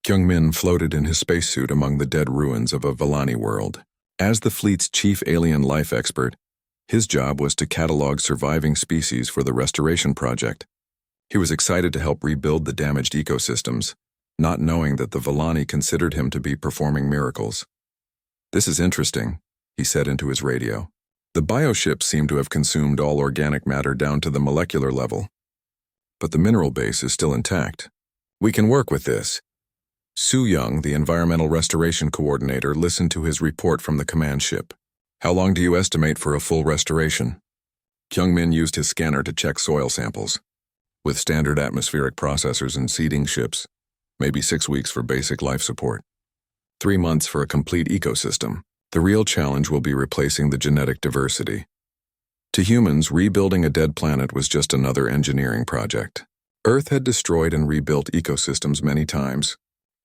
Kyung-min floated in his spacesuit among the dead ruins of a Vellani world. As the fleet's chief alien life expert, his job was to catalog surviving species for the restoration project. He was excited to help rebuild the damaged ecosystems, not knowing that the Vellani considered him to be performing miracles. "This is interesting," he said into his radio. "The bioships seem to have consumed all organic matter down to the molecular level, but the mineral base is still intact. We can work with this." Su Young, the environmental restoration coordinator, listened to his report from the command ship. "How long do you estimate for a full restoration?" Kyung-min used his scanner to check soil samples. "With standard atmospheric processors and seeding ships, maybe 6 weeks for basic life support. 3 months for a complete ecosystem. The real challenge will be replacing the genetic diversity." To humans, rebuilding a dead planet was just another engineering project. Earth had destroyed and rebuilt ecosystems many times.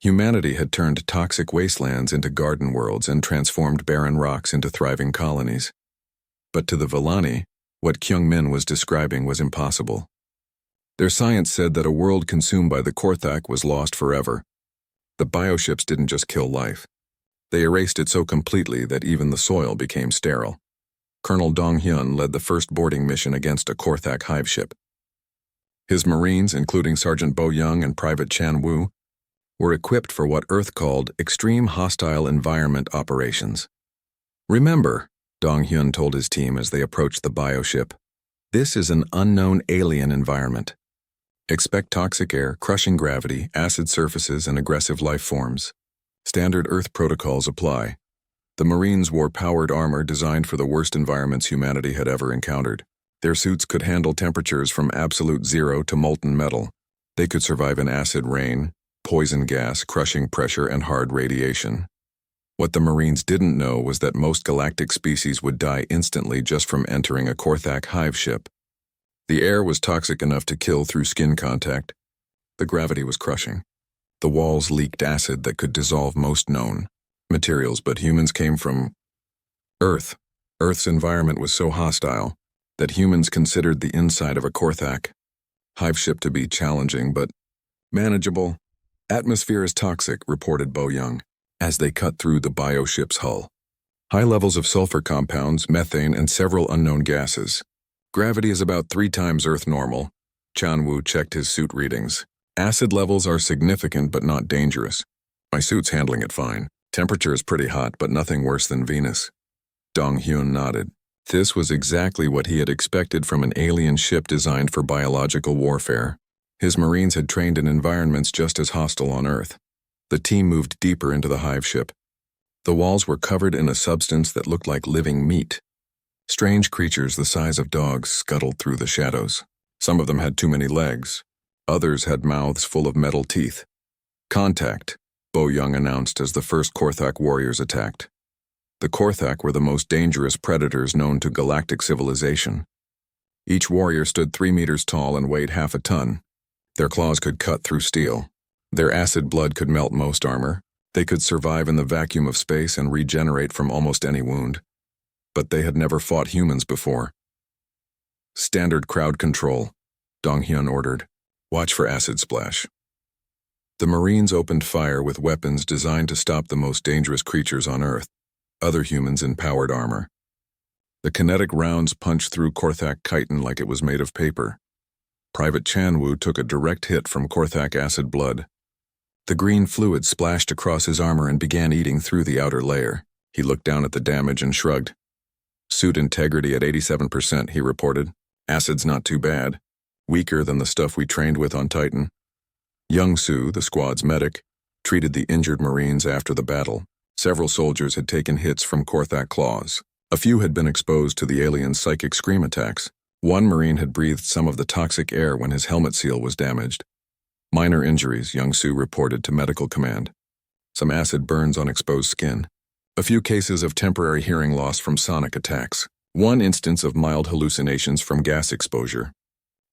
Humanity had turned toxic wastelands into garden worlds and transformed barren rocks into thriving colonies. But to the Vellani, what Kyung-min was describing was impossible. Their science said that a world consumed by the Korthak was lost forever. The bioships didn't just kill life. They erased it so completely that even the soil became sterile. Colonel Dong-hyun led the first boarding mission against a Korthak hive ship. His Marines, including Sergeant Bo Young and Private Chan Woo, were equipped for what Earth called extreme hostile environment operations. "Remember," Dong-hyun told his team as they approached the bioship, "this is an unknown alien environment. Expect toxic air, crushing gravity, acid surfaces, and aggressive life forms. Standard Earth protocols apply." The Marines wore powered armor designed for the worst environments humanity had ever encountered. Their suits could handle temperatures from absolute zero to molten metal. They could survive an acid rain, poison gas, crushing pressure, and hard radiation. What the Marines didn't know was that most galactic species would die instantly just from entering a Korthak hive ship. The air was toxic enough to kill through skin contact. The gravity was crushing. The walls leaked acid that could dissolve most known materials, but humans came from Earth. Earth's environment was so hostile that humans considered the inside of a Korthak hive ship to be challenging but manageable. "Atmosphere is toxic," reported Bo Young, as they cut through the bioship's hull. "High levels of sulfur compounds, methane, and several unknown gases. Gravity is about 3 times Earth normal." Chan Woo checked his suit readings. "Acid levels are significant but not dangerous. My suit's handling it fine. Temperature is pretty hot, but nothing worse than Venus." Dong-hyun nodded. This was exactly what he had expected from an alien ship designed for biological warfare. His Marines had trained in environments just as hostile on Earth. The team moved deeper into the hive ship. The walls were covered in a substance that looked like living meat. Strange creatures the size of dogs scuttled through the shadows. Some of them had too many legs. Others had mouths full of metal teeth. "Contact," Bo Young announced as the first Korthak warriors attacked. The Korthak were the most dangerous predators known to galactic civilization. Each warrior stood 3 meters tall and weighed half a ton. Their claws could cut through steel. Their acid blood could melt most armor. They could survive in the vacuum of space and regenerate from almost any wound. But they had never fought humans before. "Standard crowd control," Dong-hyun ordered. "Watch for acid splash." The Marines opened fire with weapons designed to stop the most dangerous creatures on Earth, other humans in powered armor. The kinetic rounds punched through Korthak chitin like it was made of paper. Private Chan Woo took a direct hit from Korthak acid blood. The green fluid splashed across his armor and began eating through the outer layer. He looked down at the damage and shrugged. "Suit integrity at 87%, he reported. "Acid's not too bad. Weaker than the stuff we trained with on Titan." Young Soo, the squad's medic, treated the injured Marines after the battle. Several soldiers had taken hits from Korthak claws. A few had been exposed to the aliens' psychic scream attacks. One Marine had breathed some of the toxic air when his helmet seal was damaged. "Minor injuries," Young Soo reported to medical command. "Some acid burns on exposed skin. A few cases of temporary hearing loss from sonic attacks. One instance of mild hallucinations from gas exposure.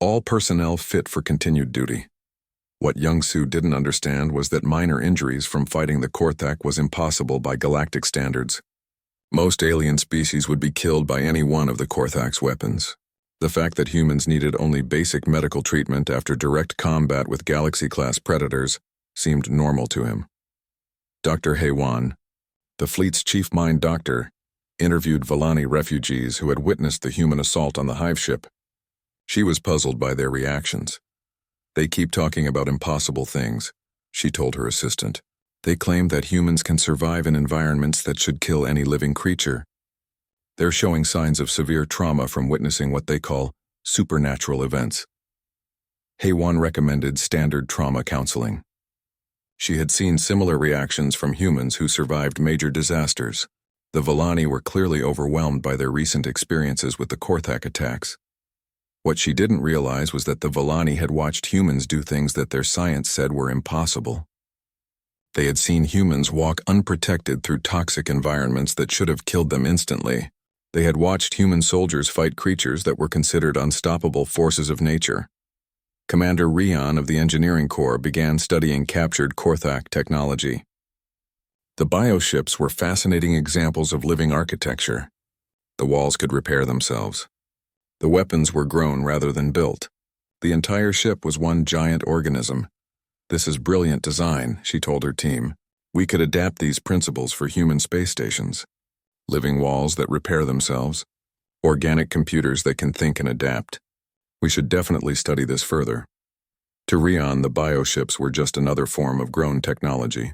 All personnel fit for continued duty." What Young Soo didn't understand was that minor injuries from fighting the Korthak was impossible by galactic standards. Most alien species would be killed by any one of the Korthak's weapons. The fact that humans needed only basic medical treatment after direct combat with galaxy-class predators seemed normal to him. Dr. Haywan, the fleet's chief mind doctor, interviewed Volani refugees who had witnessed the human assault on the hive ship. She was puzzled by their reactions. "They keep talking about impossible things," she told her assistant. "They claim that humans can survive in environments that should kill any living creature. They're showing signs of severe trauma from witnessing what they call supernatural events." Haywan recommended standard trauma counseling. She had seen similar reactions from humans who survived major disasters. The Volani were clearly overwhelmed by their recent experiences with the Korthak attacks. What she didn't realize was that the Volani had watched humans do things that their science said were impossible. They had seen humans walk unprotected through toxic environments that should have killed them instantly. They had watched human soldiers fight creatures that were considered unstoppable forces of nature. Commander Rion of the Engineering Corps began studying captured Korthak technology. The bioships were fascinating examples of living architecture. The walls could repair themselves. The weapons were grown rather than built. The entire ship was one giant organism. "This is brilliant design," she told her team. "We could adapt these principles for human space stations. Living walls that repair themselves. Organic computers that can think and adapt. We should definitely study this further." To Rion, the bioships were just another form of grown technology.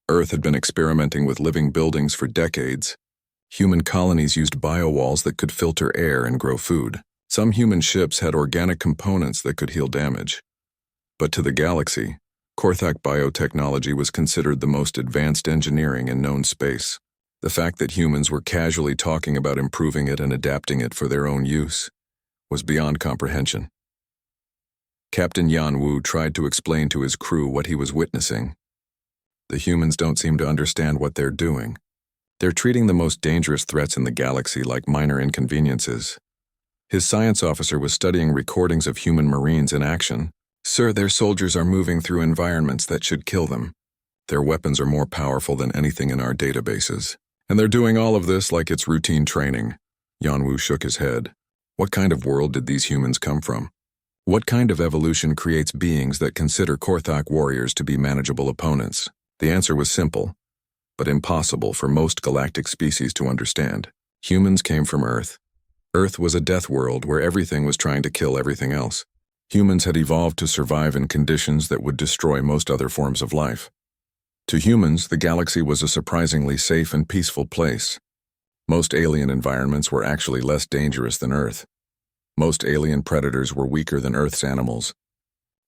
Earth had been experimenting with living buildings for decades. Human colonies used biowalls that could filter air and grow food. Some human ships had organic components that could heal damage. But to the galaxy, Korthak biotechnology was considered the most advanced engineering in known space. The fact that humans were casually talking about improving it and adapting it for their own use was beyond comprehension. Captain Yan Wu tried to explain to his crew what he was witnessing. "The humans don't seem to understand what they're doing. They're treating the most dangerous threats in the galaxy like minor inconveniences." His science officer was studying recordings of human Marines in action. "Sir, their soldiers are moving through environments that should kill them. Their weapons are more powerful than anything in our databases. And they're doing all of this like it's routine training." Yanwu shook his head. "What kind of world did these humans come from? What kind of evolution creates beings that consider Korthak warriors to be manageable opponents?" The answer was simple, but impossible for most galactic species to understand. Humans came from Earth. Earth was a death world where everything was trying to kill everything else. Humans had evolved to survive in conditions that would destroy most other forms of life. To humans, the galaxy was a surprisingly safe and peaceful place. Most alien environments were actually less dangerous than Earth. Most alien predators were weaker than Earth's animals.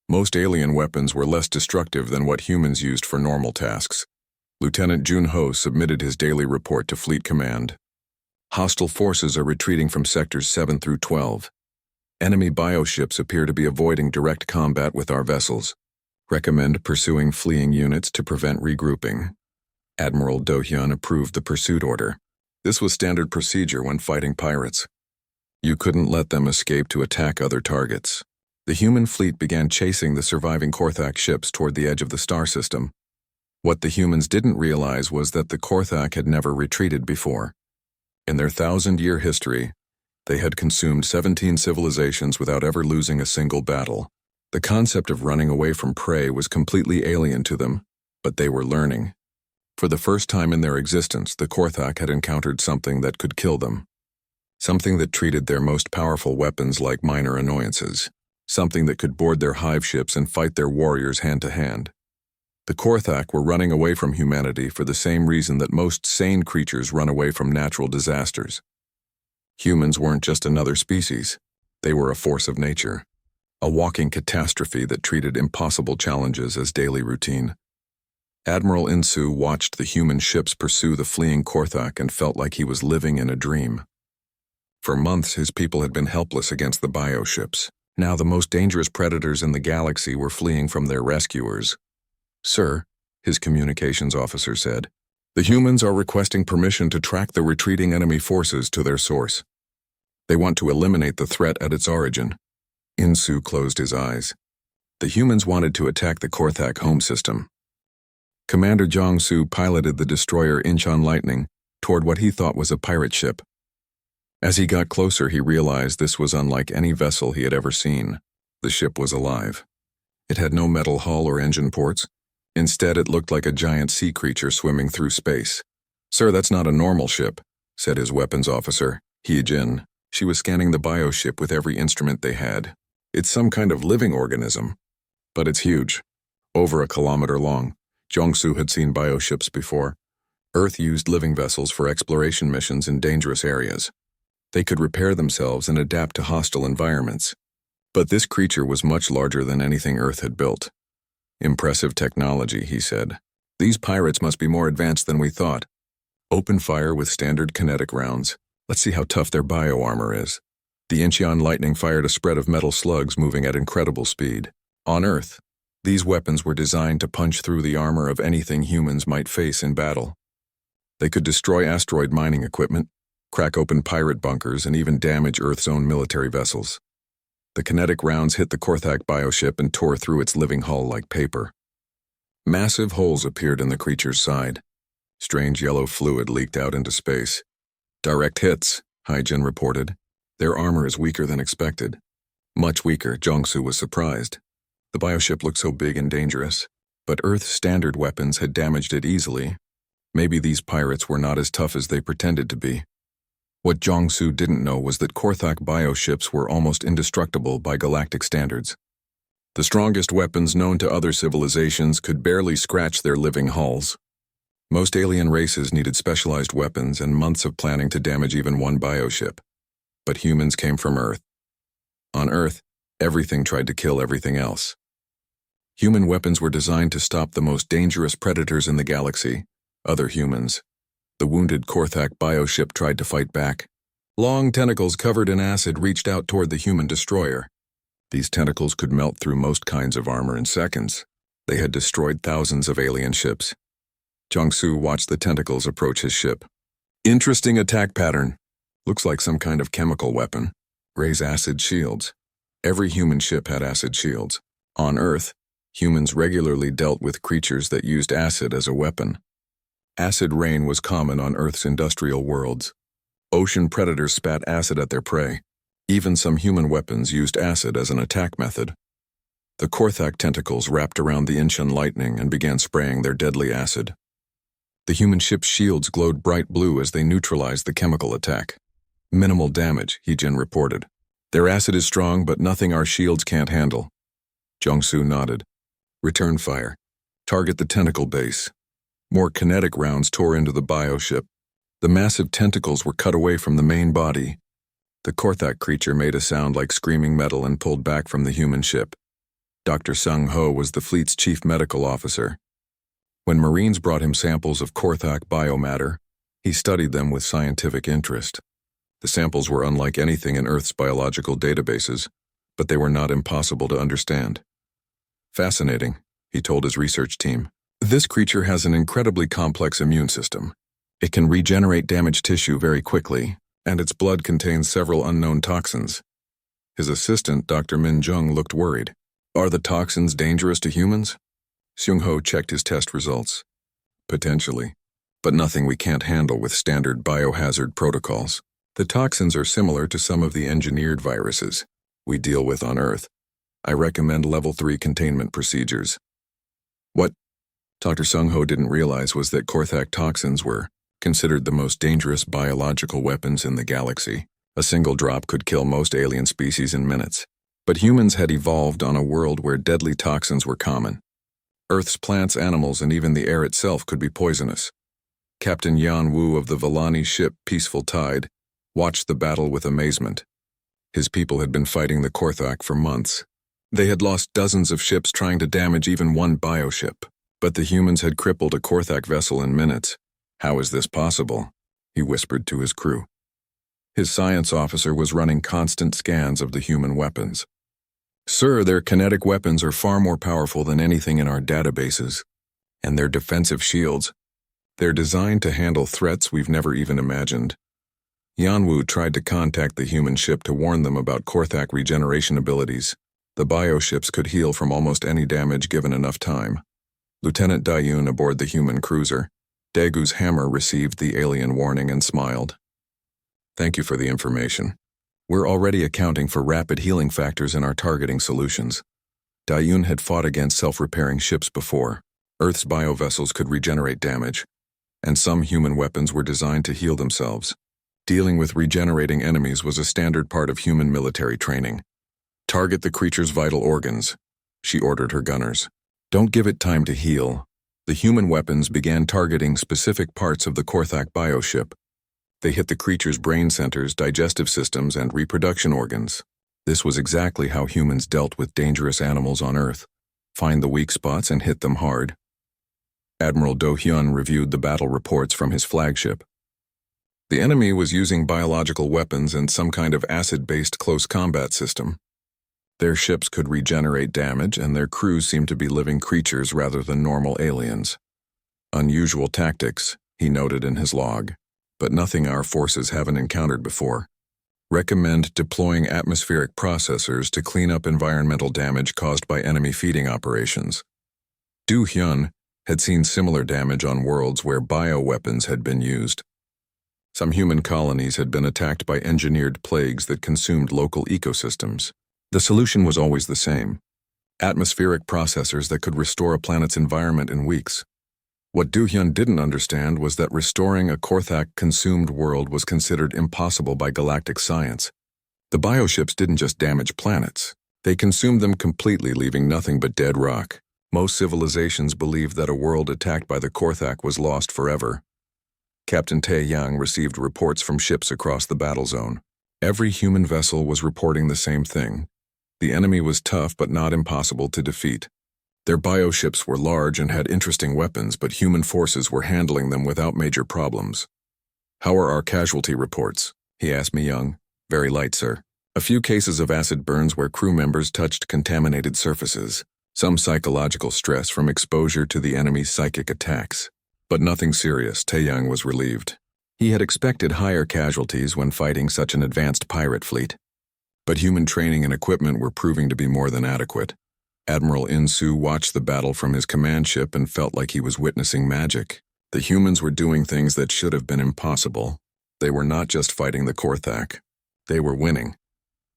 Most alien weapons were less destructive than what humans used for normal tasks. Lieutenant Jun Ho submitted his daily report to Fleet Command. "Hostile forces are retreating from sectors 7 through 12. Enemy bioships appear to be avoiding direct combat with our vessels. Recommend pursuing fleeing units to prevent regrouping." Admiral Do-hyun approved the pursuit order. This was standard procedure when fighting pirates. You couldn't let them escape to attack other targets. The human fleet began chasing the surviving Korthak ships toward the edge of the star system. What the humans didn't realize was that the Korthak had never retreated before. In their 1,000-year history, they had consumed 17 civilizations without ever losing a single battle. The concept of running away from prey was completely alien to them, but they were learning. For the first time in their existence, the Korthak had encountered something that could kill them. Something that treated their most powerful weapons like minor annoyances. Something that could board their hive ships and fight their warriors hand to hand. The Korthak were running away from humanity for the same reason that most sane creatures run away from natural disasters. Humans weren't just another species. They were a force of nature. A walking catastrophe that treated impossible challenges as daily routine. Admiral Insu watched the human ships pursue the fleeing Korthak and felt like he was living in a dream. For months, his people had been helpless against the bioships. Now the most dangerous predators in the galaxy were fleeing from their rescuers. "Sir," his communications officer said, "the humans are requesting permission to track the retreating enemy forces to their source. They want to eliminate the threat at its origin." Insu closed his eyes. The humans wanted to attack the Korthak home system. Commander Jong-soo piloted the destroyer Incheon Lightning toward what he thought was a pirate ship. As he got closer, he realized this was unlike any vessel he had ever seen. The ship was alive. It had no metal hull or engine ports. Instead, it looked like a giant sea creature swimming through space. "Sir, that's not a normal ship," said his weapons officer, Hee-Jin. She was scanning the bioship with every instrument they had. "It's some kind of living organism. But it's huge. Over a kilometer long." Jong-Soo had seen bioships before. Earth used living vessels for exploration missions in dangerous areas. They could repair themselves and adapt to hostile environments. But this creature was much larger than anything Earth had built. "Impressive technology," he said. "These pirates must be more advanced than we thought. Open fire with standard kinetic rounds. Let's see how tough their bio-armor is." The Incheon lightning fired a spread of metal slugs moving at incredible speed. On Earth, these weapons were designed to punch through the armor of anything humans might face in battle. They could destroy asteroid mining equipment, crack open pirate bunkers, and even damage Earth's own military vessels. The kinetic rounds hit the Korthak bioship and tore through its living hull like paper. Massive holes appeared in the creature's side. Strange yellow fluid leaked out into space. "Direct hits," Hee-Jin reported. "Their armor is weaker than expected." Much weaker, Jong-Soo was surprised. The bioship looked so big and dangerous, but Earth's standard weapons had damaged it easily. Maybe these pirates were not as tough as they pretended to be. What Jong-Soo didn't know was that Korthak bioships were almost indestructible by galactic standards. The strongest weapons known to other civilizations could barely scratch their living hulls. Most alien races needed specialized weapons and months of planning to damage even one bioship. But humans came from Earth. On Earth, everything tried to kill everything else. Human weapons were designed to stop the most dangerous predators in the galaxy, other humans. The wounded Korthak bioship tried to fight back. Long tentacles covered in acid reached out toward the human destroyer. These tentacles could melt through most kinds of armor in seconds. They had destroyed thousands of alien ships. Jong-Soo watched the tentacles approach his ship. "Interesting attack pattern. Looks like some kind of chemical weapon. Raise acid shields." Every human ship had acid shields. On Earth, humans regularly dealt with creatures that used acid as a weapon. Acid rain was common on Earth's industrial worlds. Ocean predators spat acid at their prey. Even some human weapons used acid as an attack method. The Korthak tentacles wrapped around the Incheon lightning and began spraying their deadly acid. The human ship's shields glowed bright blue as they neutralized the chemical attack. "Minimal damage," Hee-Jin reported. "Their acid is strong, but nothing our shields can't handle." Jong-Soo nodded. "Return fire. Target the tentacle base." More kinetic rounds tore into the bioship. The massive tentacles were cut away from the main body. The Korthak creature made a sound like screaming metal and pulled back from the human ship. Dr. Sung-ho was the fleet's chief medical officer. When Marines brought him samples of Korthak biomatter, he studied them with scientific interest. The samples were unlike anything in Earth's biological databases, but they were not impossible to understand. "Fascinating," he told his research team. "This creature has an incredibly complex immune system. It can regenerate damaged tissue very quickly, and its blood contains several unknown toxins." His assistant, Dr. Min Jung, looked worried. "Are the toxins dangerous to humans?" Seung-ho checked his test results. "Potentially, but nothing we can't handle with standard biohazard protocols. The toxins are similar to some of the engineered viruses we deal with on Earth. I recommend level 3 containment procedures." What Dr. Sung-ho didn't realize was that Korthak toxins were considered the most dangerous biological weapons in the galaxy. A single drop could kill most alien species in minutes. But humans had evolved on a world where deadly toxins were common. Earth's plants, animals, and even the air itself could be poisonous. Captain Yan Wu of the Vellani ship Peaceful Tide watched the battle with amazement. His people had been fighting the Korthak for months. They had lost dozens of ships trying to damage even one bioship, but the humans had crippled a Korthak vessel in minutes. "How is this possible?" he whispered to his crew. His science officer was running constant scans of the human weapons. "Sir, their kinetic weapons are far more powerful than anything in our databases. And their defensive shields. They're designed to handle threats we've never even imagined." Yanwu tried to contact the human ship to warn them about Korthak regeneration abilities. The bioships could heal from almost any damage given enough time. Lieutenant Dayun aboard the human cruiser, Daegu's hammer, received the alien warning and smiled. "Thank you for the information. We're already accounting for rapid healing factors in our targeting solutions." Dayun had fought against self-repairing ships before. Earth's biovessels could regenerate damage, and some human weapons were designed to heal themselves. Dealing with regenerating enemies was a standard part of human military training. Target the creature's vital organs, she ordered her gunners. Don't give it time to heal. The human weapons began targeting specific parts of the Korthak bioship. They hit the creature's brain centers, digestive systems, and reproduction organs. This was exactly how humans dealt with dangerous animals on Earth. Find the weak spots and hit them hard. Admiral Do-hyun reviewed the battle reports from his flagship. The enemy was using biological weapons and some kind of acid-based close combat system. Their ships could regenerate damage, and their crews seemed to be living creatures rather than normal aliens. Unusual tactics, he noted in his log, but nothing our forces haven't encountered before. Recommend deploying atmospheric processors to clean up environmental damage caused by enemy feeding operations. Do-hyun had seen similar damage on worlds where bioweapons had been used. Some human colonies had been attacked by engineered plagues that consumed local ecosystems. The solution was always the same: atmospheric processors that could restore a planet's environment in weeks. What Do-hyun didn't understand was that restoring a Korthak-consumed world was considered impossible by galactic science. The bioships didn't just damage planets. They consumed them completely, leaving nothing but dead rock. Most civilizations believed that a world attacked by the Korthak was lost forever. Captain Tae-yang received reports from ships across the battle zone. Every human vessel was reporting the same thing. The enemy was tough but not impossible to defeat. Their bioships were large and had interesting weapons, but human forces were handling them without major problems. "How are our casualty reports?" he asked me young. "Very light, sir. A few cases of acid burns where crew members touched contaminated surfaces. Some psychological stress from exposure to the enemy's psychic attacks. But nothing serious." Tae-yang was relieved. He had expected higher casualties when fighting such an advanced pirate fleet. But human training and equipment were proving to be more than adequate. Admiral In-soo watched the battle from his command ship and felt like he was witnessing magic. The humans were doing things that should have been impossible. They were not just fighting the Korthak. They were winning.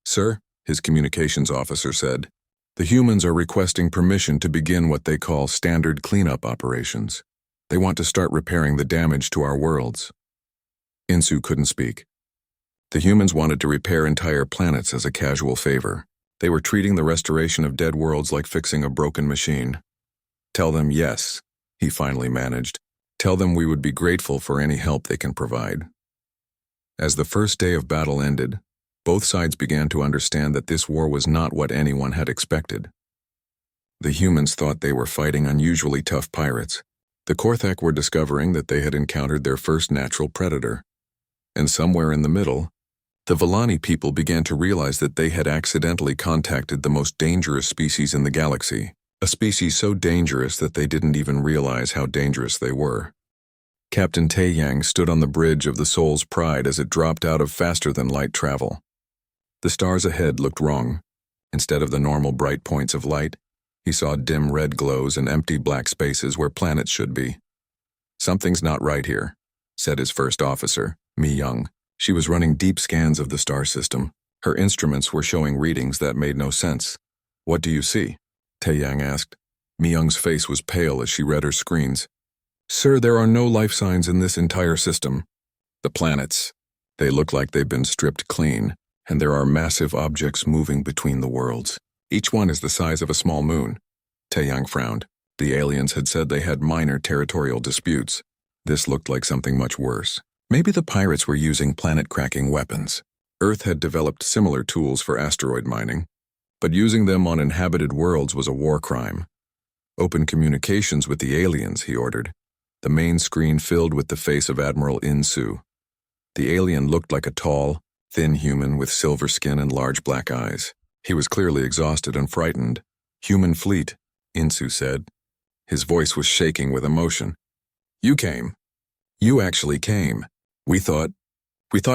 "Sir," his communications officer said, "the humans are requesting permission to begin what they call standard cleanup operations. They want to start repairing the damage to our worlds." In-soo couldn't speak. The humans wanted to repair entire planets as a casual favor. They were treating the restoration of dead worlds like fixing a broken machine. "Tell them yes," he finally managed. "Tell them we would be grateful for any help they can provide." As the first day of battle ended, both sides began to understand that this war was not what anyone had expected. The humans thought they were fighting unusually tough pirates. The Korthak were discovering that they had encountered their first natural predator. And somewhere in the middle, the Vellani people began to realize that they had accidentally contacted the most dangerous species in the galaxy, a species so dangerous that they didn't even realize how dangerous they were. Captain Tae-yang stood on the bridge of the Soul's Pride as it dropped out of faster-than-light travel. The stars ahead looked wrong. Instead of the normal bright points of light, he saw dim red glows and empty black spaces where planets should be. "Something's not right here," said his first officer, Mi-young. She was running deep scans of the star system. Her instruments were showing readings that made no sense. "What do you see?" Tae-yang asked. Mi-young's face was pale as she read her screens. "Sir, there are no life signs in this entire system. The planets, they look like they've been stripped clean, and there are massive objects moving between the worlds. Each one is the size of a small moon." Tae-yang frowned. The aliens had said they had minor territorial disputes. This looked like something much worse. Maybe the pirates were using planet-cracking weapons. Earth had developed similar tools for asteroid mining, but using them on inhabited worlds was a war crime. "Open communications with the aliens," he ordered. The main screen filled with the face of Admiral In-soo. The alien looked like a tall, thin human with silver skin and large black eyes. He was clearly exhausted and frightened. "Human fleet," In-soo said. His voice was shaking with emotion. "You came. You actually came. We thought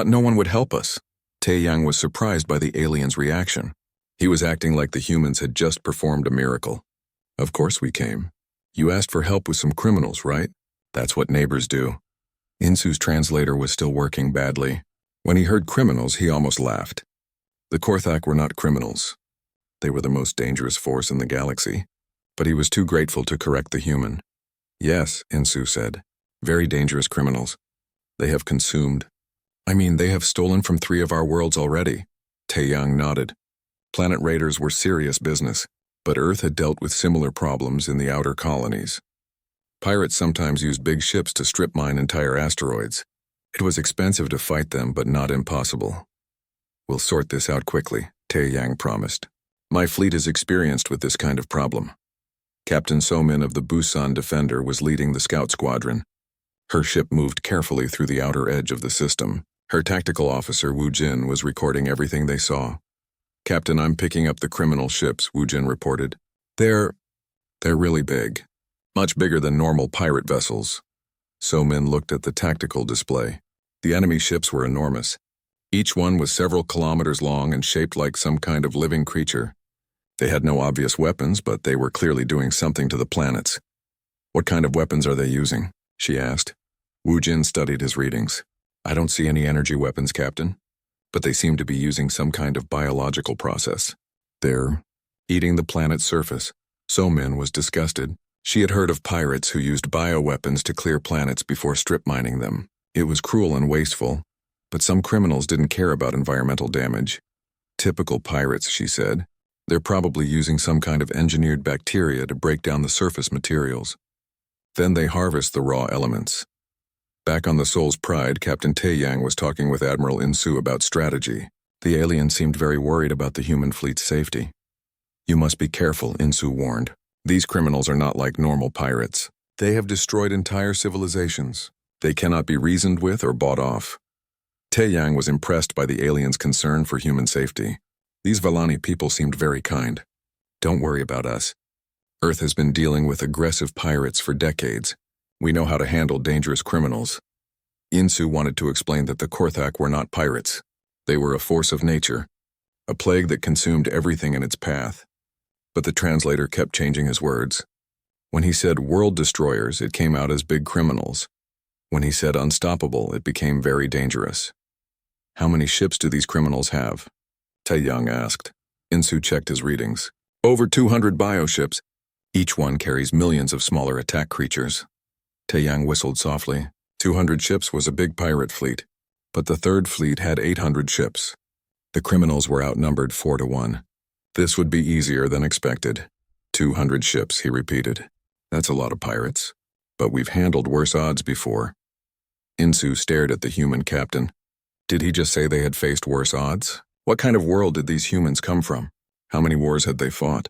no one would help us." Tae-yang was surprised by the alien's reaction. He was acting like the humans had just performed a miracle. "Of course we came. You asked for help with some criminals, right? That's what neighbors do." In-soo's translator was still working badly. When he heard criminals, he almost laughed. The Korthak were not criminals. They were the most dangerous force in the galaxy, but he was too grateful to correct the human. Yes, Insu said. Very dangerous criminals. They have they have stolen from 3 of our worlds already. Taeyang nodded. Planet raiders were serious business, but Earth had dealt with similar problems in the outer colonies. Pirates sometimes used big ships to strip mine entire asteroids. It was expensive to fight them, but not impossible. We'll sort this out quickly, Taeyang promised. My fleet is experienced with this kind of problem. Captain Somin of the Busan Defender was leading the scout squadron. Her ship moved carefully through the outer edge of the system. Her tactical officer, Wu Jin, was recording everything they saw. Captain, I'm picking up the criminal ships, Wu Jin reported. They're really big. Much bigger than normal pirate vessels. Somin looked at the tactical display. The enemy ships were enormous. Each one was several kilometers long and shaped like some kind of living creature. They had no obvious weapons, but they were clearly doing something to the planets. What kind of weapons are they using? She asked. Wu Jin studied his readings. I don't see any energy weapons, Captain, but they seem to be using some kind of biological process. They're eating the planet's surface. Somin was disgusted. She had heard of pirates who used bioweapons to clear planets before strip mining them. It was cruel and wasteful, but some criminals didn't care about environmental damage. Typical pirates, she said. They're probably using some kind of engineered bacteria to break down the surface materials. Then they harvest the raw elements. Back on the Soul's Pride, Captain Taeyang was talking with Admiral Insu about strategy. The alien seemed very worried about the human fleet's safety. You must be careful, Insu warned. These criminals are not like normal pirates. They have destroyed entire civilizations. They cannot be reasoned with or bought off. Taeyang was impressed by the aliens' concern for human safety. These Valani people seemed very kind. Don't worry about us. Earth has been dealing with aggressive pirates for decades. We know how to handle dangerous criminals. Insu wanted to explain that the Korthak were not pirates. They were a force of nature, a plague that consumed everything in its path. But the translator kept changing his words. When he said world destroyers, it came out as big criminals. When he said unstoppable, it became very dangerous. How many ships do these criminals have? Taeyang asked. Insu checked his readings. Over 200 bioships. Each one carries millions of smaller attack creatures. Taeyang whistled softly. 200 ships was a big pirate fleet, but the third fleet had 800 ships. The criminals were outnumbered 4-1. This would be easier than expected. 200 ships, he repeated. That's a lot of pirates, but we've handled worse odds before. Insu stared at the human captain. Did he just say they had faced worse odds? What kind of world did these humans come from? How many wars had they fought?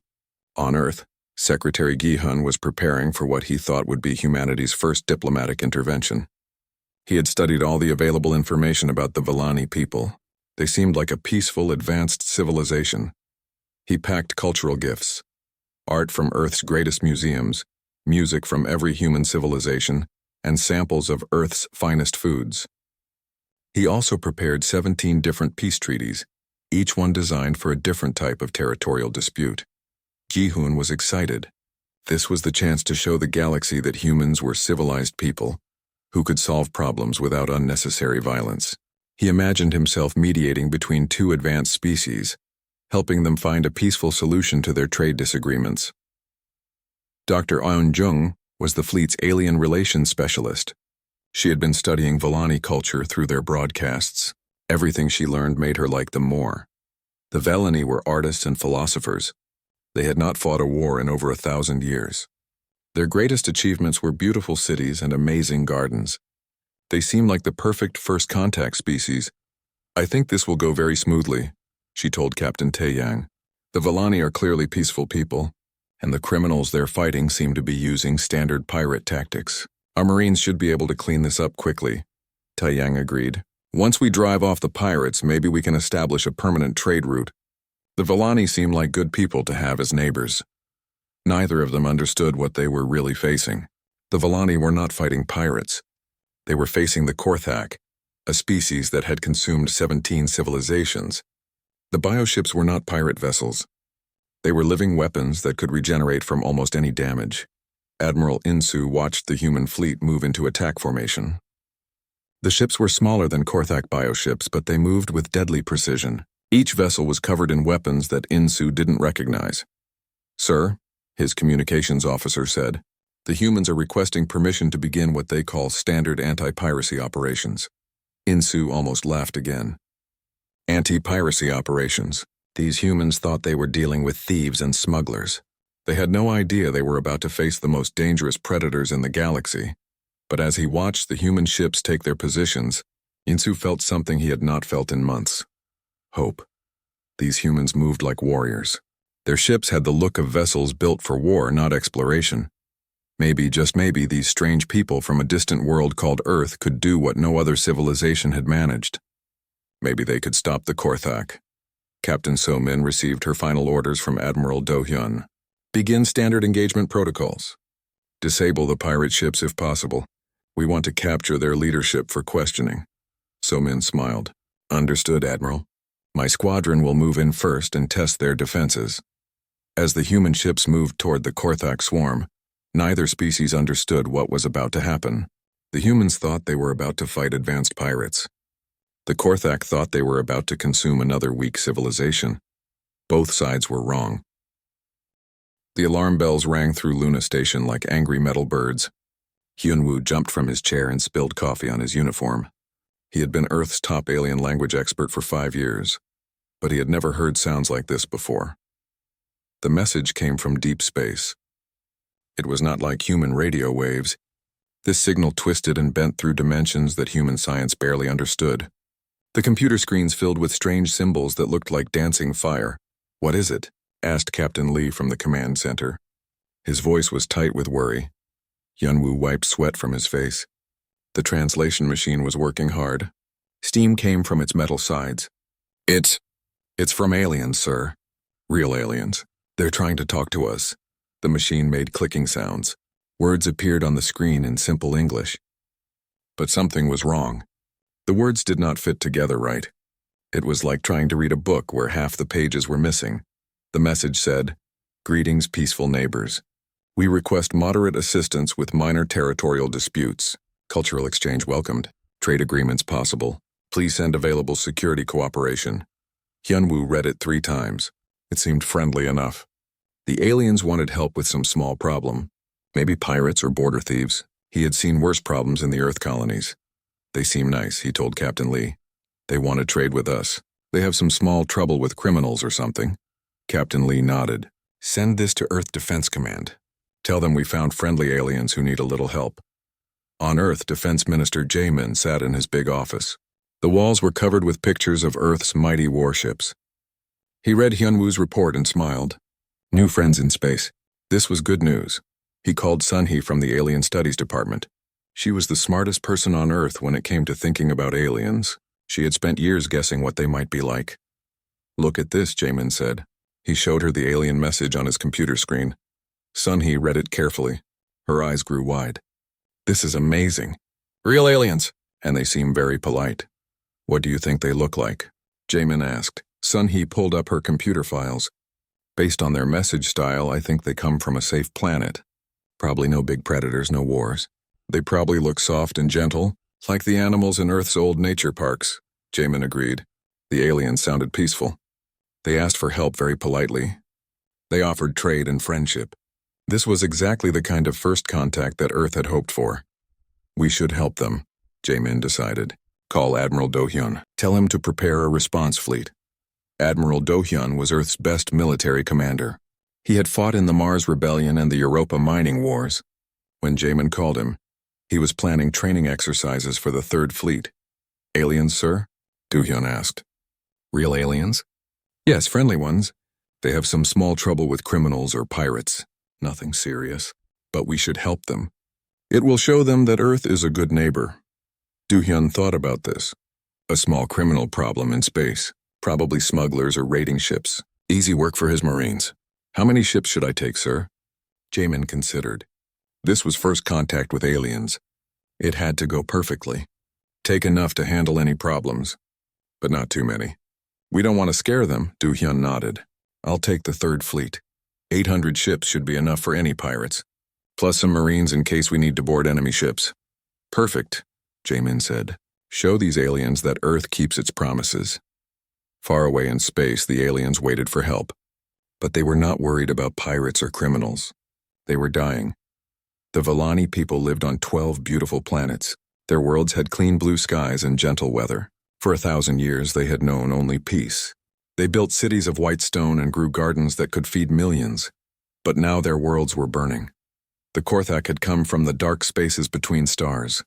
On Earth, Secretary Gi-hun was preparing for what he thought would be humanity's first diplomatic intervention. He had studied all the available information about the Valani people. They seemed like a peaceful, advanced civilization. He packed cultural gifts, art from Earth's greatest museums, music from every human civilization, and samples of Earth's finest foods. He also prepared 17 different peace treaties, each one designed for a different type of territorial dispute. Gi-hun was excited. This was the chance to show the galaxy that humans were civilized people who could solve problems without unnecessary violence. He imagined himself mediating between 2 advanced species, helping them find a peaceful solution to their trade disagreements. Dr. Aun Jung was the fleet's alien relations specialist. She had been studying Valani culture through their broadcasts. Everything she learned made her like them more. The Valani were artists and philosophers. They had not fought a war in over 1,000 years. Their greatest achievements were beautiful cities and amazing gardens. They seemed like the perfect first contact species. I think this will go very smoothly, she told Captain Taeyang. The Valani are clearly peaceful people, and the criminals they're fighting seem to be using standard pirate tactics. Our Marines should be able to clean this up quickly, Taeyang agreed. Once we drive off the pirates, maybe we can establish a permanent trade route. The Valani seem like good people to have as neighbors. Neither of them understood what they were really facing. The Valani were not fighting pirates. They were facing the Korthak, a species that had consumed 17 civilizations. The bioships were not pirate vessels. They were living weapons that could regenerate from almost any damage. Admiral Insu watched the human fleet move into attack formation. The ships were smaller than Korthak bioships, but they moved with deadly precision. Each vessel was covered in weapons that Insu didn't recognize. Sir, his communications officer said, The humans are requesting permission to begin what they call standard anti-piracy operations. Insu almost laughed again. Anti-piracy operations. These humans thought they were dealing with thieves and smugglers. They had no idea they were about to face the most dangerous predators in the galaxy. But as he watched the human ships take their positions, Insu felt something he had not felt in months. Hope. These humans moved like warriors. Their ships had the look of vessels built for war, not exploration. Maybe, just maybe, these strange people from a distant world called Earth could do what no other civilization had managed. Maybe they could stop the Korthak. Captain So-min received her final orders from Admiral Do-hyun. Begin standard engagement protocols. Disable the pirate ships if possible. We want to capture their leadership for questioning. So-min smiled. Understood, Admiral. My squadron will move in first and test their defenses. As the human ships moved toward the Korthak swarm, neither species understood what was about to happen. The humans thought they were about to fight advanced pirates. The Korthak thought they were about to consume another weak civilization. Both sides were wrong. The alarm bells rang through Luna Station like angry metal birds. Hyunwoo jumped from his chair and spilled coffee on his uniform. He had been Earth's top alien language expert for 5 years, but he had never heard sounds like this before. The message came from deep space. It was not like human radio waves. This signal twisted and bent through dimensions that human science barely understood. The computer screens filled with strange symbols that looked like dancing fire. "What is it?" asked Captain Lee from the command center. His voice was tight with worry. Hyunwoo wiped sweat from his face. The translation machine was working hard. Steam came from its metal sides. It's from aliens, sir. Real aliens. They're trying to talk to us." The machine made clicking sounds. Words appeared on the screen in simple English. But something was wrong. The words did not fit together right. It was like trying to read a book where half the pages were missing. The message said, "Greetings, peaceful neighbors. We request moderate assistance with minor territorial disputes. Cultural exchange welcomed. Trade agreements possible. Please send available security cooperation." Hyunwoo read it 3 times. It seemed friendly enough. The aliens wanted help with some small problem. Maybe pirates or border thieves. He had seen worse problems in the Earth colonies. "They seem nice," he told Captain Lee. "They want to trade with us. They have some small trouble with criminals or something." Captain Lee nodded. "Send this to Earth Defense Command. Tell them we found friendly aliens who need a little help." On Earth, Defense Minister Jaemin sat in his big office. The walls were covered with pictures of Earth's mighty warships. He read Hyunwoo's report and smiled. New friends in space. This was good news. He called Sunhee from the Alien Studies Department. She was the smartest person on Earth when it came to thinking about aliens. She had spent years guessing what they might be like. "Look at this," Jaemin said. He showed her the alien message on his computer screen. Sunhee read it carefully. Her eyes grew wide. "This is amazing. Real aliens, and they seem very polite." "What do you think they look like?" Jaemin asked. Sunhee pulled up her computer files. "Based on their message style, I think they come from a safe planet. Probably no big predators, no wars. They probably look soft and gentle, like the animals in Earth's old nature parks," Jaemin agreed. The aliens sounded peaceful. They asked for help very politely. They offered trade and friendship. This was exactly the kind of first contact that Earth had hoped for. "We should help them," Jaemin decided. "Call Admiral Do-hyun. Tell him to prepare a response fleet." Admiral Do-hyun was Earth's best military commander. He had fought in the Mars Rebellion and the Europa mining wars. When Jaemin called him, he was planning training exercises for the Third Fleet. "Aliens, sir?" Do-hyun asked. "Real aliens?" "Yes, friendly ones. They have some small trouble with criminals or pirates. Nothing serious. But we should help them. It will show them that Earth is a good neighbor." Do-hyun thought about this. A small criminal problem in space. Probably smugglers or raiding ships. Easy work for his Marines. "How many ships should I take, sir?" Jaemin considered. This was first contact with aliens. It had to go perfectly. Take enough to handle any problems, but not too many. "We don't want to scare them," Do-hyun nodded. "I'll take the Third Fleet. 800 ships should be enough for any pirates, plus some Marines in case we need to board enemy ships." "Perfect," Jaemin said. "Show these aliens that Earth keeps its promises." Far away in space, the aliens waited for help. But they were not worried about pirates or criminals. They were dying. The Vellani people lived on 12 beautiful planets. Their worlds had clean blue skies and gentle weather. For 1,000 years, they had known only peace. They built cities of white stone and grew gardens that could feed millions. But now their worlds were burning. The Korthak had come from the dark spaces between stars.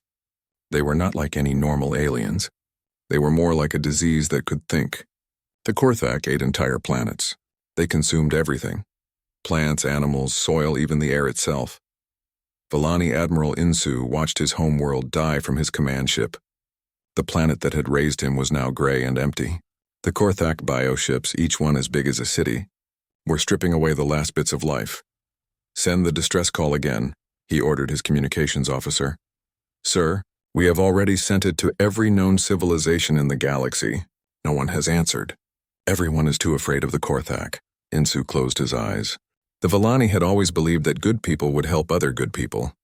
They were not like any normal aliens. They were more like a disease that could think. The Korthak ate entire planets. They consumed everything. Plants, animals, soil, even the air itself. Vellani Admiral Insu watched his homeworld die from his command ship. The planet that had raised him was now gray and empty. The Korthak bioships, each one as big as a city, were stripping away the last bits of life. "Send the distress call again," he ordered his communications officer. "Sir, we have already sent it to every known civilization in the galaxy. No one has answered. Everyone is too afraid of the Korthak." Insu closed his eyes. The Vellani had always believed that good people would help other good people.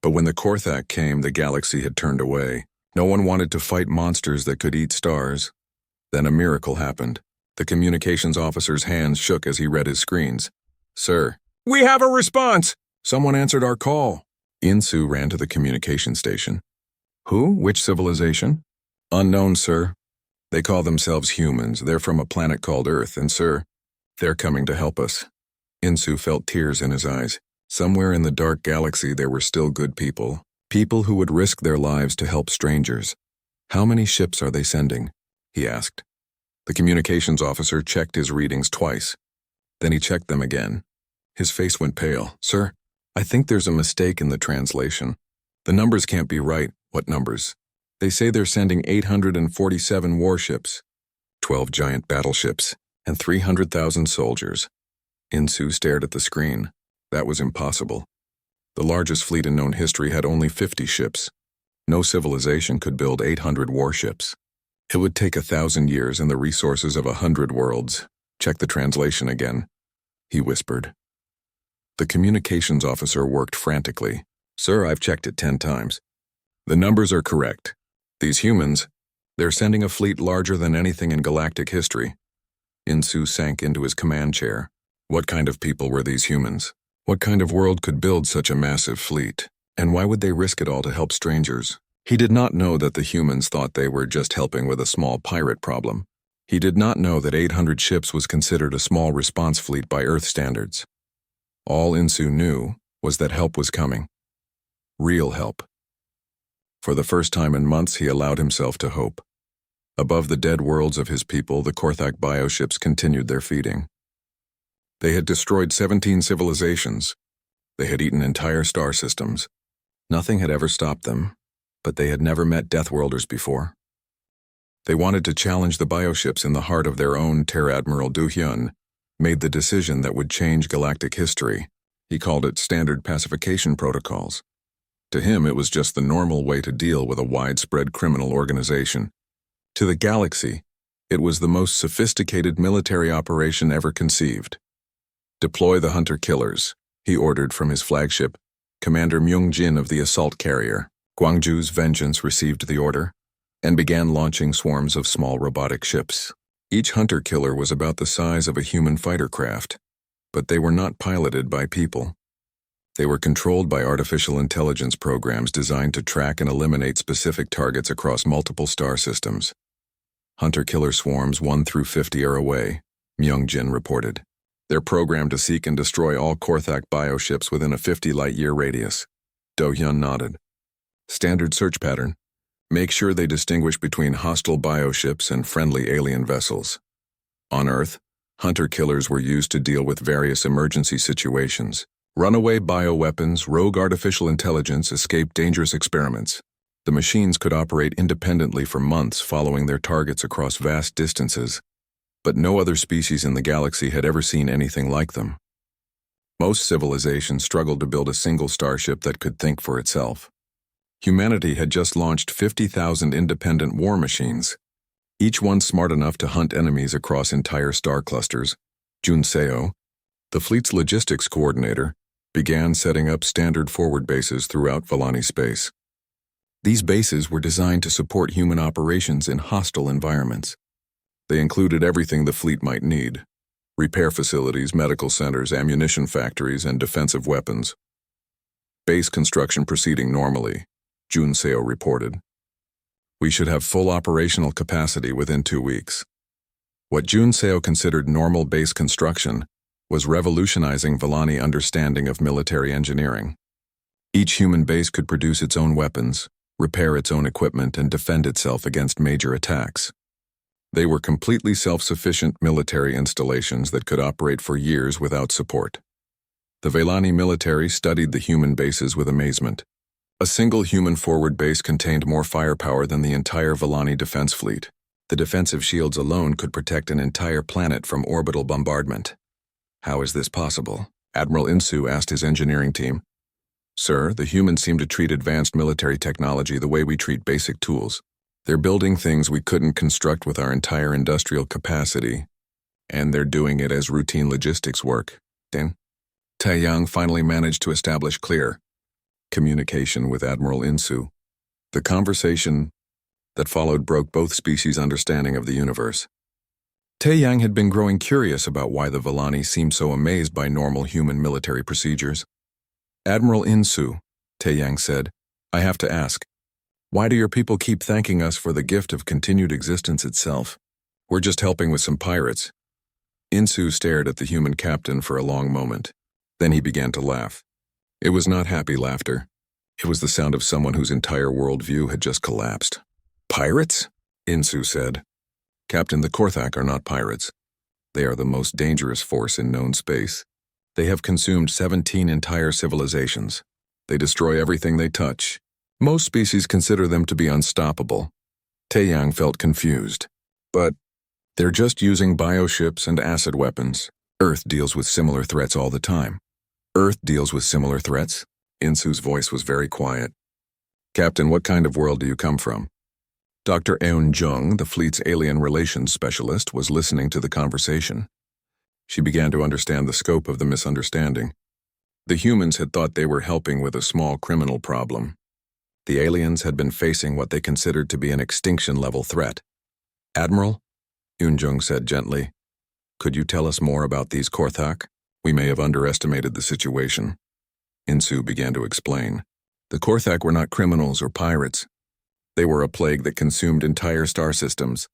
But when the Korthak came, the galaxy had turned away. No one wanted to fight monsters that could eat stars. Then a miracle happened. The communications officer's hands shook as he read his screens. "Sir, we have a response! Someone answered our call." Insu ran to the communication station. "Who? Which civilization?" "Unknown, sir. They call themselves humans. They're from a planet called Earth, and sir, they're coming to help us." Insu felt tears in his eyes. Somewhere in the dark galaxy there were still good people. People who would risk their lives to help strangers. "How many ships are they sending?" he asked. The communications officer checked his readings twice. Then he checked them again. His face went pale. "Sir, I think there's a mistake in the translation. The numbers can't be right." "What numbers?" "They say they're sending 847 warships, 12 giant battleships, and 300,000 soldiers." Insu stared at the screen. That was impossible. The largest fleet in known history had only 50 ships. No civilization could build 800 warships. It would take 1,000 years and the resources of 100 worlds. "Check the translation again," he whispered. The communications officer worked frantically. "Sir, I've checked it 10 times. The numbers are correct. These humans, they're sending a fleet larger than anything in galactic history." Insu sank into his command chair. What kind of people were these humans? What kind of world could build such a massive fleet? And why would they risk it all to help strangers? He did not know that the humans thought they were just helping with a small pirate problem. He did not know that 800 ships was considered a small response fleet by Earth standards. All Insu knew was that help was coming. Real help. For the first time in months, he allowed himself to hope. Above the dead worlds of his people, the Korthak bioships continued their feeding. They had destroyed 17 civilizations. They had eaten entire star systems. Nothing had ever stopped them, but they had never met Deathworlders before. They wanted to challenge the bioships in the heart of their own. Admiral Du Hyun made the decision that would change galactic history. He called it standard pacification protocols. To him, it was just the normal way to deal with a widespread criminal organization. To the galaxy, it was the most sophisticated military operation ever conceived. "Deploy the hunter-killers," he ordered from his flagship, Commander Myung-jin of the assault carrier. Gwangju's Vengeance received the order and began launching swarms of small robotic ships. Each hunter-killer was about the size of a human fighter craft, but they were not piloted by people. They were controlled by artificial intelligence programs designed to track and eliminate specific targets across multiple star systems. Hunter-killer swarms 1 through 50 are away, Myung-jin reported. They're programmed to seek and destroy all Korthak bioships within a 50 light-year radius. Do Hyun nodded. "Standard search pattern. Make sure they distinguish between hostile bioships and friendly alien vessels. On Earth, hunter-killers were used to deal with various emergency situations. Runaway bioweapons, rogue artificial intelligence, escaped dangerous experiments. The machines could operate independently for months, following their targets across vast distances. But no other species in the galaxy had ever seen anything like them. Most civilizations struggled to build a single starship that could think for itself. Humanity had just launched 50,000 independent war machines, each one smart enough to hunt enemies across entire star clusters. Jun Seo, the fleet's logistics coordinator, began setting up standard forward bases throughout Vellani space. These bases were designed to support human operations in hostile environments. They included everything the fleet might need: repair facilities, medical centers, ammunition factories, and defensive weapons. Base construction proceeding normally, Junseo reported. We should have full operational capacity within 2 weeks. What Junseo considered normal base construction was revolutionizing Vellani understanding of military engineering. Each human base could produce its own weapons, repair its own equipment, and defend itself against major attacks. They were completely self-sufficient military installations that could operate for years without support. The Vellani military studied the human bases with amazement. A single human forward base contained more firepower than the entire Vellani defense fleet. The defensive shields alone could protect an entire planet from orbital bombardment. How is this possible? Admiral Insu asked his engineering team. Sir, the humans seem to treat advanced military technology the way we treat basic tools. They're building things we couldn't construct with our entire industrial capacity, and they're doing it as routine logistics work. Then, Taeyang finally managed to establish clear communication with Admiral Insu. The conversation that followed broke both species' understanding of the universe. Taeyang had been growing curious about why the Vellani seemed so amazed by normal human military procedures. Admiral Insu, Taeyang said, I have to ask, why do your people keep thanking us for the gift of continued existence itself? We're just helping with some pirates. Insu stared at the human captain for a long moment. Then he began to laugh. It was not happy laughter. It was the sound of someone whose entire worldview had just collapsed. Pirates? Insu said. Captain, the Korthak are not pirates. They are the most dangerous force in known space. They have consumed 17 entire civilizations. They destroy everything they touch. Most species consider them to be unstoppable. Taeyang felt confused. But they're just using bioships and acid weapons. Earth deals with similar threats all the time. Earth deals with similar threats? Insu's voice was very quiet. Captain, what kind of world do you come from? Dr. Eun Jung, the fleet's alien relations specialist, was listening to the conversation. She began to understand the scope of the misunderstanding. The humans had thought they were helping with a small criminal problem. The aliens had been facing what they considered to be an extinction-level threat. Admiral, Eun Jung said gently, could you tell us more about these Korthak? We may have underestimated the situation. Insu began to explain. The Korthak were not criminals or pirates. They were a plague that consumed entire star systems.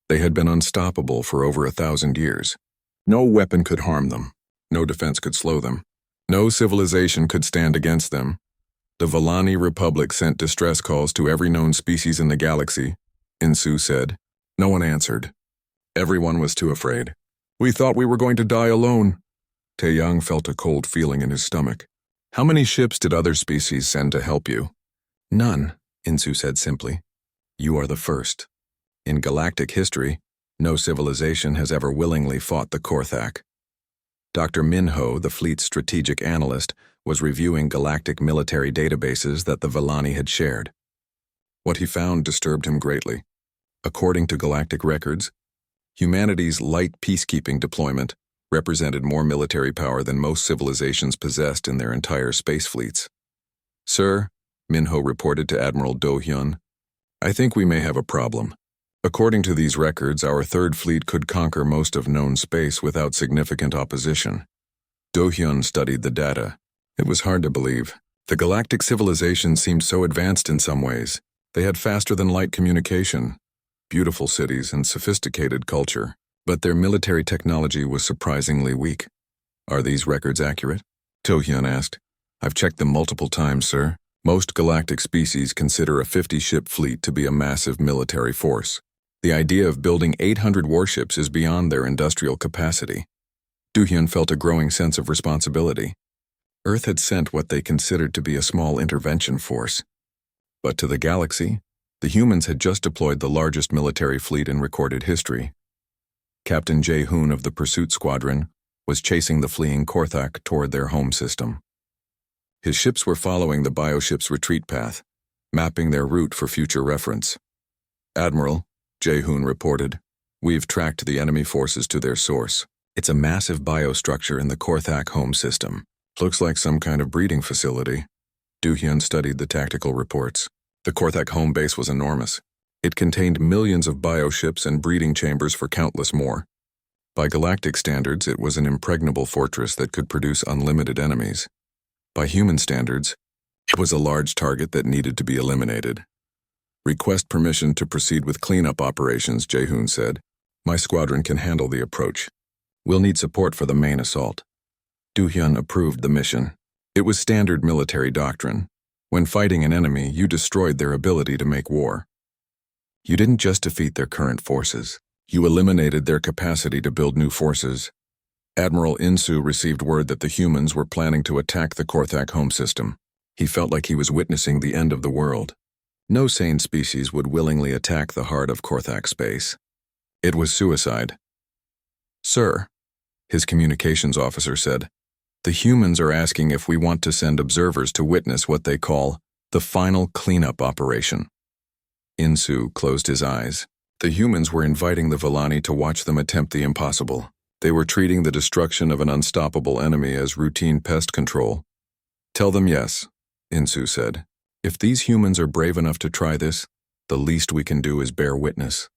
They had been unstoppable for over 1,000 years. No weapon could harm them. No defense could slow them. No civilization could stand against them. The Vellani Republic sent distress calls to every known species in the galaxy, Insu said. No one answered. Everyone was too afraid. We thought we were going to die alone. Taeyang felt a cold feeling in his stomach. How many ships did other species send to help you? None, Insu said simply. You are the first. In galactic history, no civilization has ever willingly fought the Korthak. Dr. Minho, the fleet's strategic analyst, was reviewing galactic military databases that the Vellani had shared. What he found disturbed him greatly. According to galactic records, humanity's light peacekeeping deployment represented more military power than most civilizations possessed in their entire space fleets. Sir, Minho reported to Admiral Do-hyun, I think we may have a problem. According to these records, our third fleet could conquer most of known space without significant opposition. Do-hyun studied the data. It was hard to believe. The galactic civilization seemed so advanced in some ways. They had faster-than-light communication, beautiful cities, and sophisticated culture. But their military technology was surprisingly weak. Are these records accurate? Do-hyun asked. I've checked them multiple times, sir. Most galactic species consider a 50-ship fleet to be a massive military force. The idea of building 800 warships is beyond their industrial capacity. Do-hyun felt a growing sense of responsibility. Earth had sent what they considered to be a small intervention force. But to the galaxy, the humans had just deployed the largest military fleet in recorded history. Captain Jae-hoon of the Pursuit Squadron was chasing the fleeing Korthak toward their home system. His ships were following the bioship's retreat path, mapping their route for future reference. Admiral, Jae-hoon reported, we've tracked the enemy forces to their source. It's a massive biostructure in the Korthak home system. Looks like some kind of breeding facility. Do-hyun studied the tactical reports. The Korthak home base was enormous. It contained millions of bioships and breeding chambers for countless more. By galactic standards, it was an impregnable fortress that could produce unlimited enemies. By human standards, It was a large target that needed to be eliminated. Request permission to proceed with cleanup operations, Jae-hoon said. My squadron can handle the approach. We'll need support for the main assault. Do-hyun approved the mission. It was standard military doctrine. When fighting an enemy, you destroyed their ability to make war. You didn't just defeat their current forces. You eliminated their capacity to build new forces. Admiral Insu received word that the humans were planning to attack the Korthak home system. He felt like he was witnessing the end of the world. No sane species would willingly attack the heart of Korthak space. It was suicide. Sir, his communications officer said, the humans are asking if we want to send observers to witness what they call the final cleanup operation. Insu closed his eyes. The humans were inviting the Villani to watch them attempt the impossible. They were treating the destruction of an unstoppable enemy as routine pest control. Tell them yes, Insu said. If these humans are brave enough to try this, the least we can do is bear witness.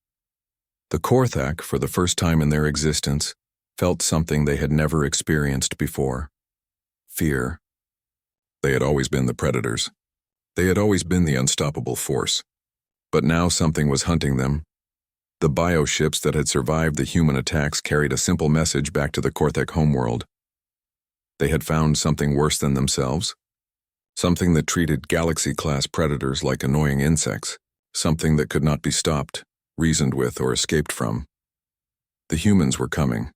The Korthak, for the first time in their existence, felt something they had never experienced before. Fear. They had always been the predators. They had always been the unstoppable force. But now something was hunting them. The bioships that had survived the human attacks carried a simple message back to the Korthak homeworld. They had found something worse than themselves. Something that treated galaxy-class predators like annoying insects. Something that could not be stopped, reasoned with, or escaped from. The humans were coming.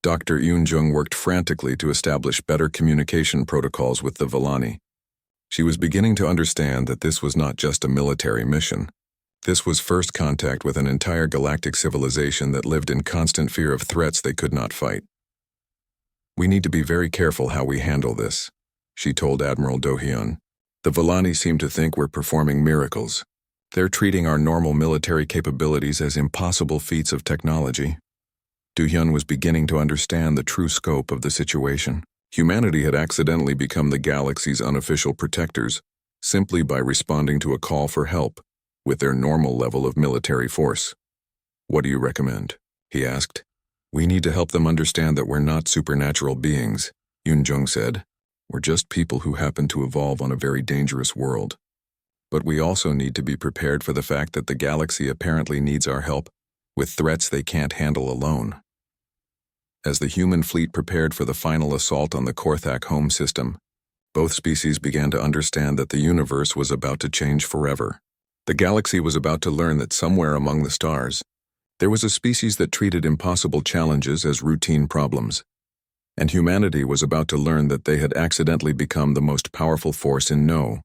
Dr. Yoon-jung worked frantically to establish better communication protocols with the Villani. She was beginning to understand that this was not just a military mission. This was first contact with an entire galactic civilization that lived in constant fear of threats they could not fight. We need to be very careful how we handle this, she told Admiral Do-hyun. The Villani seem to think we're performing miracles. They're treating our normal military capabilities as impossible feats of technology. Do-hyun was beginning to understand the true scope of the situation. Humanity had accidentally become the galaxy's unofficial protectors, simply by responding to a call for help with their normal level of military force. What do you recommend? He asked. We need to help them understand that we're not supernatural beings, Yoon-jung said. We're just people who happen to evolve on a very dangerous world. But we also need to be prepared for the fact that the galaxy apparently needs our help with threats they can't handle alone. As the human fleet prepared for the final assault on the Korthak home system, both species began to understand that the universe was about to change forever. The galaxy was about to learn that somewhere among the stars, there was a species that treated impossible challenges as routine problems. And humanity was about to learn that they had accidentally become the most powerful force in No.